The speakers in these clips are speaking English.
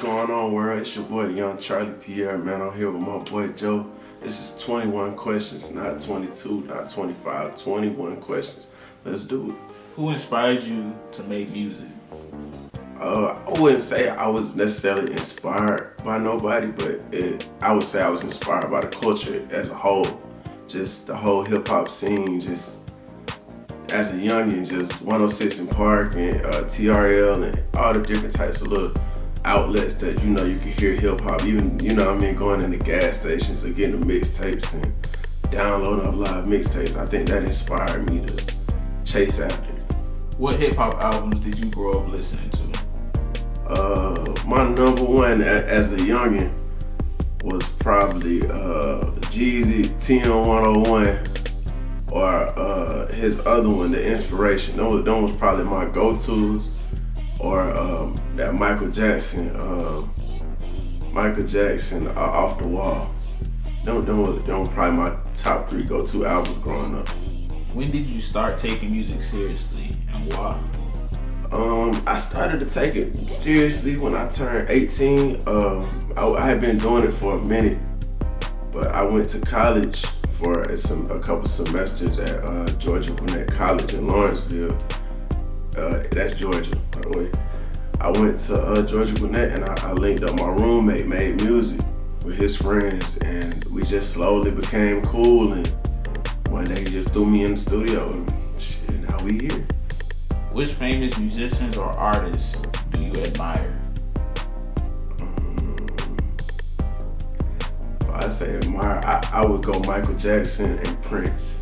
going on, world? It's your boy, young Charlie Pierre, man. I'm here with my boy, Joe. This is 21 questions, not 22, not 25, 21 questions. Let's do it. Who inspired you to make music? I wouldn't say I was necessarily inspired by nobody, but I would say I was inspired by the culture as a whole. Just the whole hip-hop scene, just as a youngin', just 106 in Park and TRL and all the different types of little outlets that you could hear hip-hop, even going into gas stations or getting the mixtapes and downloading up live mixtapes. I think that inspired me to chase after it. What hip-hop albums did you grow up listening to? My number one as a youngin' was probably Jeezy, TM101, or his other one, The Inspiration. Those was probably my go-tos. Or that Michael Jackson, Off the Wall. Them were probably my top 3 go-to albums growing up. When did you start taking music seriously and why? I started to take it seriously when I turned 18. I had been doing it for a minute, but I went to college for a couple semesters at Georgia Gwinnett College in Lawrenceville. That's Georgia, by the way. I went to Georgia Gwinnett and I linked up. My roommate made music with his friends, and we just slowly became cool. And one day he just threw me in the studio, and shit, now we here. Which famous musicians or artists do you admire? If I say admire, I would go Michael Jackson and Prince.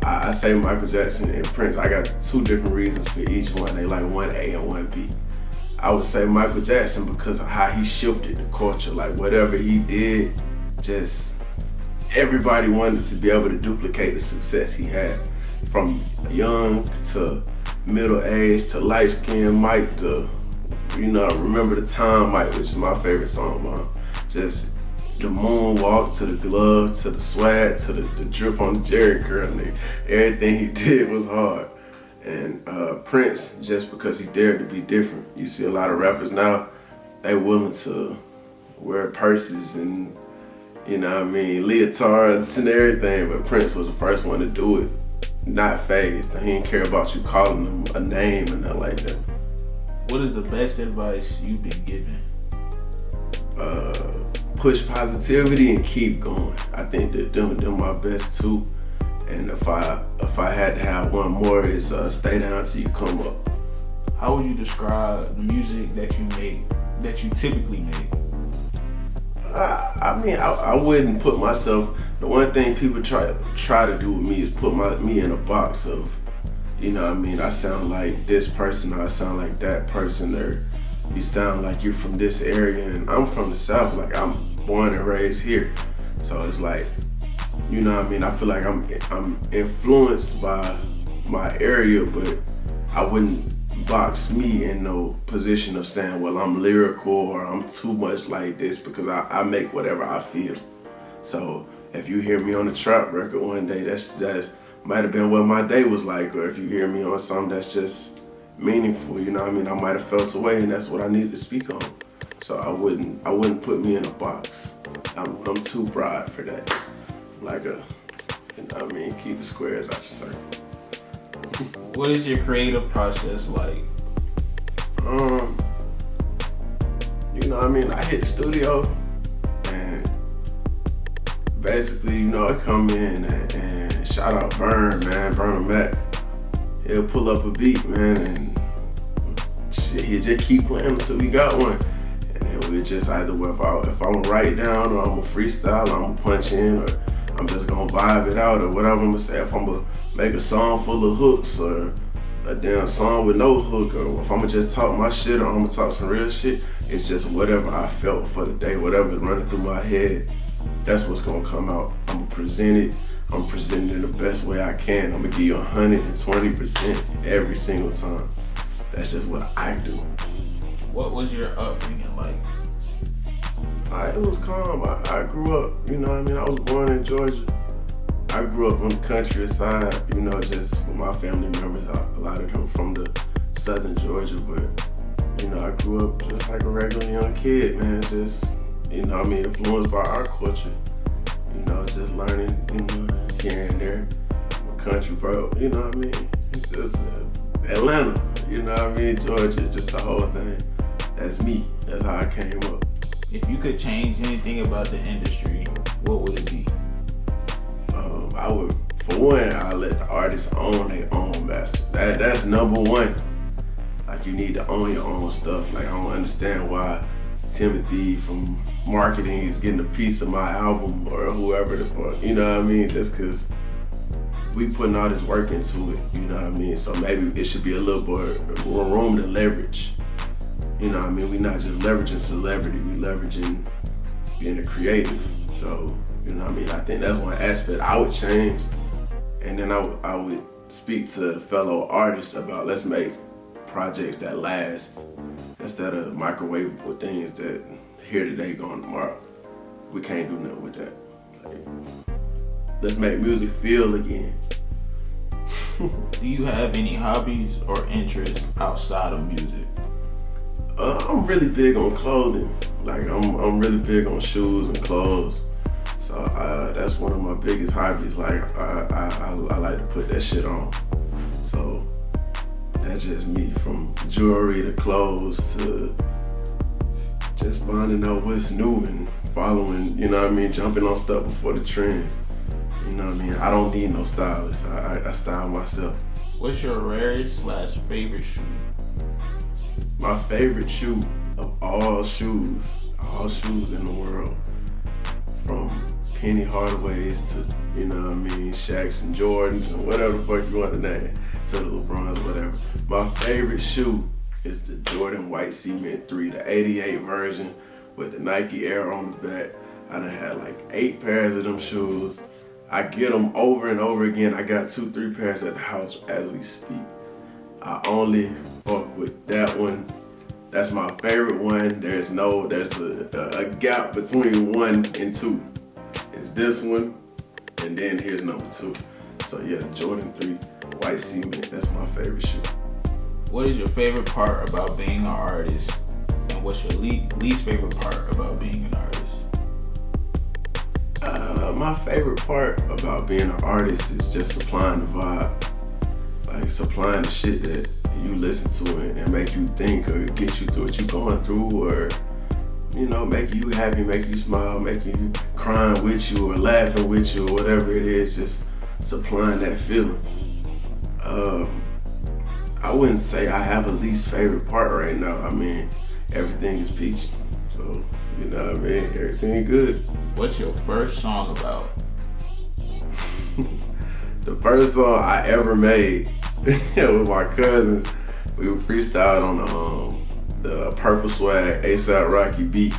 I say Michael Jackson and Prince. I got 2 different reasons for each one. They like 1A and 1B. I would say Michael Jackson because of how he shifted the culture. Like whatever he did, just everybody wanted to be able to duplicate the success he had. From young to middle age to light skinned Mike to, Remember the Time Mike, which is my favorite song, man. Just the moonwalk to the glove to the swag to the drip on the Jerry curl. Everything he did was hard. And Prince, just because he dared to be different. You see a lot of rappers now, they willing to wear purses and leotards and everything, but Prince was the first one to do it, not phased. He didn't care about you calling him a name and nothing like that. What is the best advice you've been given? Push positivity and keep going. I think that them my best 2. And if I had to have one more, it's stay down till you come up. How would you describe the music that you make, that you typically make? I wouldn't put myself. The one thing people try to do with me is put me in a box of, I sound like this person, or I sound like that person, or you sound like you're from this area, and I'm from the South. Like I'm born and raised here, so it's like, I feel like I'm influenced by my area, but I wouldn't box me in no position of saying, well, I'm lyrical or I'm too much like this, because I make whatever I feel. So if you hear me on a trap record one day, that's might have been what my day was like, or if you hear me on something that's just meaningful, I might have felt away, and that's what I needed to speak on. So I wouldn't put me in a box. I'm too broad for that. Like keep the squares out your circle. What is your creative process like? I hit the studio and basically, I come in and shout out Burna Mac. He'll pull up a beat, man, and shit, he'll just keep playing until we got one. And then we'll just either, if I'm gonna write down, or I'm gonna freestyle, or I'm gonna punch in, or I'm just gonna vibe it out, or whatever I'm gonna say. If I'm gonna make a song full of hooks, or a damn song with no hook, or if I'm gonna just talk my shit, or I'm gonna talk some real shit, it's just whatever I felt for the day, whatever's running through my head, that's what's gonna come out. I'm gonna present it. I'm presenting it the best way I can. I'm gonna give you 120% every single time. That's just what I do. What was your upbringing like? It was calm. I grew up, I was born in Georgia. I grew up on the countryside, just with my family members. A lot of them from the southern Georgia, but You know, I grew up just like a regular young kid, man. Just, you know, I mean, influenced by our culture. You know, just learning, you know, here and there. My country, bro. You know what I mean? It's just Atlanta. You know what I mean? Georgia, just the whole thing. That's me. That's how I came up. If you could change anything about the industry, what would it be? I would, for one, I let the artists own their own masters. That's number one. Like, you need to own your own stuff. Like, I don't understand why Timothy from marketing is getting a piece of my album or whoever the fuck. You know what I mean? Just because we putting all this work into it. You know what I mean? So maybe it should be a little more room to leverage. You know what I mean? We're not just leveraging celebrity, we leveraging being a creative. So, you know what I mean? I think that's one aspect I would change. And then I would speak to fellow artists about, let's make projects that last instead of microwavable things that here today, gone tomorrow. We can't do nothing with that. Like, let's make music feel again. Do you have any hobbies or interests outside of music? I'm really big on clothing. Like, I'm really big on shoes and clothes. So that's one of my biggest hobbies. Like, I like to put that shit on. So that's just me, from jewelry to clothes to just finding out what's new and following, you know what I mean, jumping on stuff before the trends. You know what I mean? I don't need no stylist. I style myself. What's your rarest/favorite shoe? My favorite shoe of all shoes in the world, from Penny Hardaway's to, you know what I mean, Shaqs and Jordans and whatever the fuck you want to name, to the LeBrons, whatever. My favorite shoe is the Jordan White Cement 3, the 88 version with the Nike Air on the back. I done had like 8 pairs of them shoes. I get them over and over again. I got 2-3 pairs at the house as we speak. I only fuck with that one. That's my favorite one. There's a gap between 1 and 2. It's this one, and then here's number 2. So yeah, the Jordan 3 White Cement, that's my favorite shoe. What is your favorite part about being an artist, and what's your least favorite part about being an artist? My favorite part about being an artist is just supplying the vibe. Like, supplying the shit that you listen to and make you think or get you through what you're going through, or, you know, making you happy, making you smile, making you crying with you or laughing with you or whatever it is, just supplying that feeling. I wouldn't say I have a least favorite part right now. I mean, everything is peachy. So, you know what I mean? Everything good. What's your first song about? The first song I ever made with my cousins, we were freestyled on the Purple Swag A$AP Rocky beat,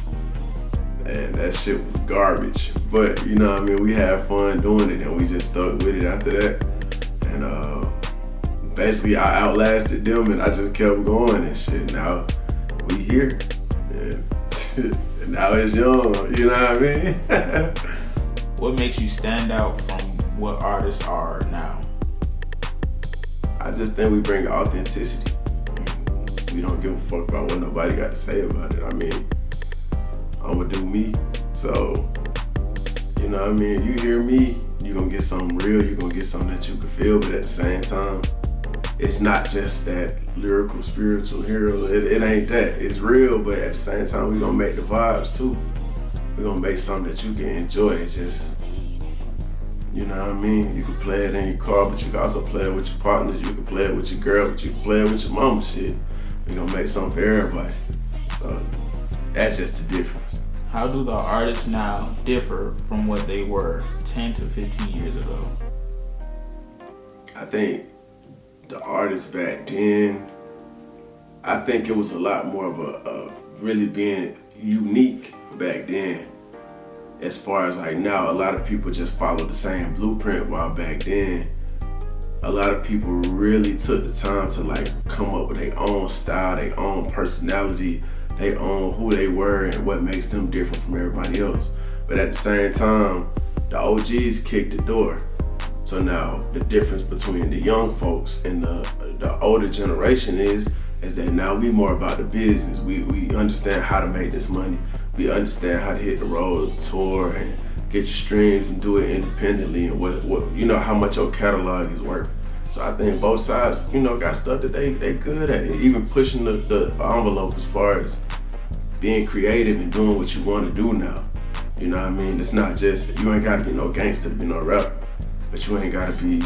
and that shit was garbage. But you know what I mean, we had fun doing it, and we just stuck with it after that. And basically, I outlasted them, and I just kept going and shit. Now we here, and now it's young. You know what I mean? What makes you stand out from what artists are now? I just think we bring authenticity. We don't give a fuck about what nobody got to say about it. I mean, I'ma do me. So, you know what I mean? You hear me, you're gonna get something real, you're gonna get something that you can feel, but at the same time, it's not just that lyrical, spiritual hero. It ain't that. It's real, but at the same time, we gonna make the vibes too. We're gonna make something that you can enjoy. It's just, you know what I mean? You can play it in your car, but you can also play it with your partners. You can play it with your girl, but you can play it with your mama. Shit, we're gonna make something for everybody. So that's just the difference. How do the artists now differ from what they were 10 to 15 years ago? I think the artists back then, I think it was a lot more of a really being unique back then. As far as like now, a lot of people just follow the same blueprint, while back then, a lot of people really took the time to like come up with their own style, their own personality, their own who they were and what makes them different from everybody else. But at the same time, the OGs kicked the door. So now the difference between the young folks and the older generation is is that now we more about the business. We understand how to make this money. We understand how to hit the road, tour, and get your streams and do it independently, and what you know how much your catalog is worth. So I think both sides, you know, got stuff that they good at, even pushing the envelope as far as being creative and doing what you want to do now. You know what I mean? It's not just, you ain't gotta be no gangster to be no rapper, but you ain't gotta be,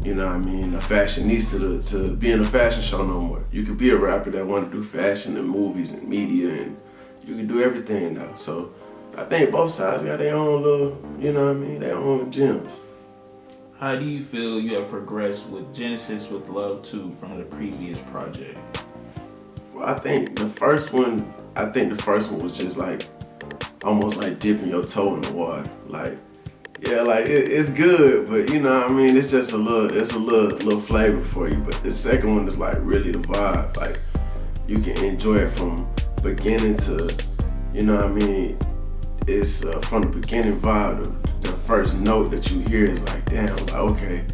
you know what I mean, a fashionista to be in a fashion show no more. You could be a rapper that want to do fashion and movies and media, and you can do everything now. So I think both sides got their own little, you know what I mean, their own gems. How do you feel you have progressed with Genesis with Love 2 from the previous project? Well, I think the first one was just like, almost like dipping your toe in the water. Like, yeah, like it's good, but you know what I mean, it's just a little flavor for you. But the second one is like really the vibe. Like, you can enjoy it from beginning to, you know what I mean, it's from the beginning vibe, the first note that you hear is like, damn, like, okay,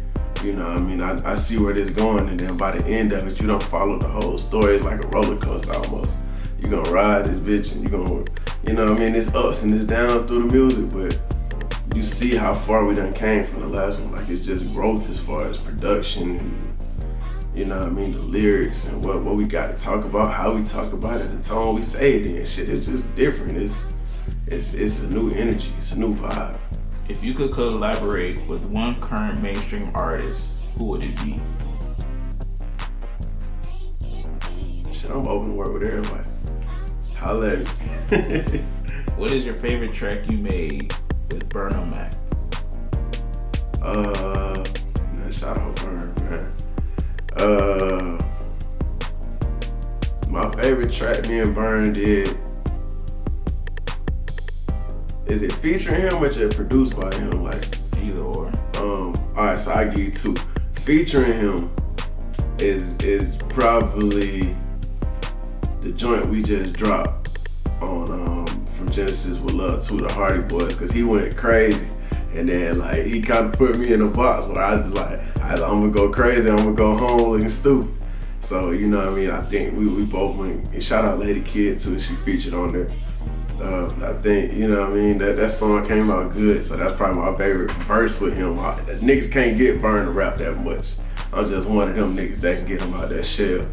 you know what I mean, I see where this is going, and then by the end of it, you don't follow the whole story. It's like a roller coaster almost. You're gonna ride this bitch, and you're gonna, you know what I mean, it's ups and it's downs through the music, but you see how far we done came from the last one. Like, it's just growth as far as production and, you know what I mean, the lyrics and what we got to talk about, how we talk about it, the tone we say it in. Shit, it's just different. It's a new energy. It's a new vibe. If you could collaborate with one current mainstream artist, who would it be? Shit, I'm open to work with everybody. Holla at me. What is your favorite track you made with BURNA Mac? Man, shout out Burn, man. My favorite track me and Burn did, is it featuring him or just produced by him? Like, either or. Alright, so I give you two. Featuring him is probably the joint we just dropped on from Genesis with Love 2, the Hardy Boys, because he went crazy, and then like he kind of put me in a box where I just like, I'm gonna go crazy, I'm gonna go home looking stupid. So you know what I mean, I think we both went, and shout out Lady Kid too, she featured on there. I think, you know what I mean, that song came out good, so that's probably my favorite verse with him. Niggas can't get Burn to rap that much. I'm just one of them niggas that can get him out that shell.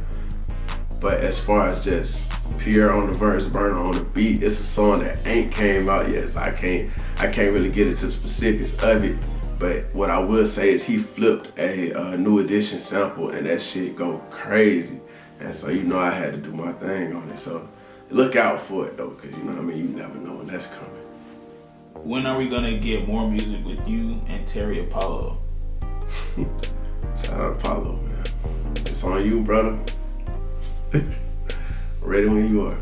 But as far as just Pierre on the verse, Burn on the beat, it's a song that ain't came out yet, so I can't really get into the specifics of it. But what I will say is he flipped a New Edition sample, and that shit go crazy. And so, you know, I had to do my thing on it. So look out for it though, because you know what I mean, you never know when that's coming. When are we gonna get more music with you and Terry Apollo? Shout out Apollo, man. It's on you, brother. Ready when you are.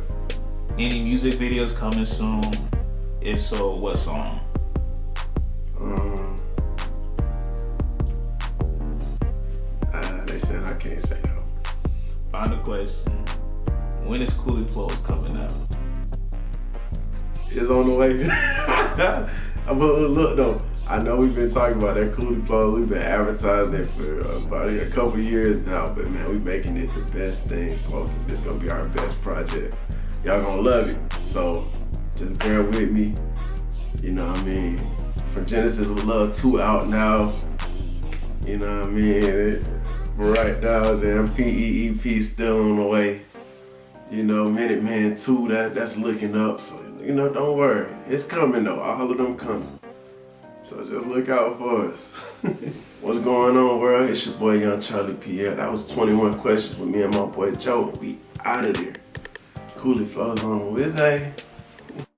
Any music videos coming soon? If so, what song? They said I can't say that. Final question. When is COOLEY FLOWZ coming out? It's on the way. But look though, I know we've been talking about that COOLEY FLOWZ. We've been advertising it for about a couple years now, but man, we making it the best thing. So it's gonna be our best project. Y'all gonna love it. So just bear with me. You know what I mean? From Genesis with Love 2 out now. You know what I mean? Right now, the MPEEP still on the way. You know, Minute Man 2, that's looking up. So, you know, don't worry. It's coming though. All of them coming. So just look out for us. What's going on, world? It's your boy, Young Charlie Pierre. That was 21 questions with me and my boy Joe. We out of there. COOLEY FLOWZ on Wednesday.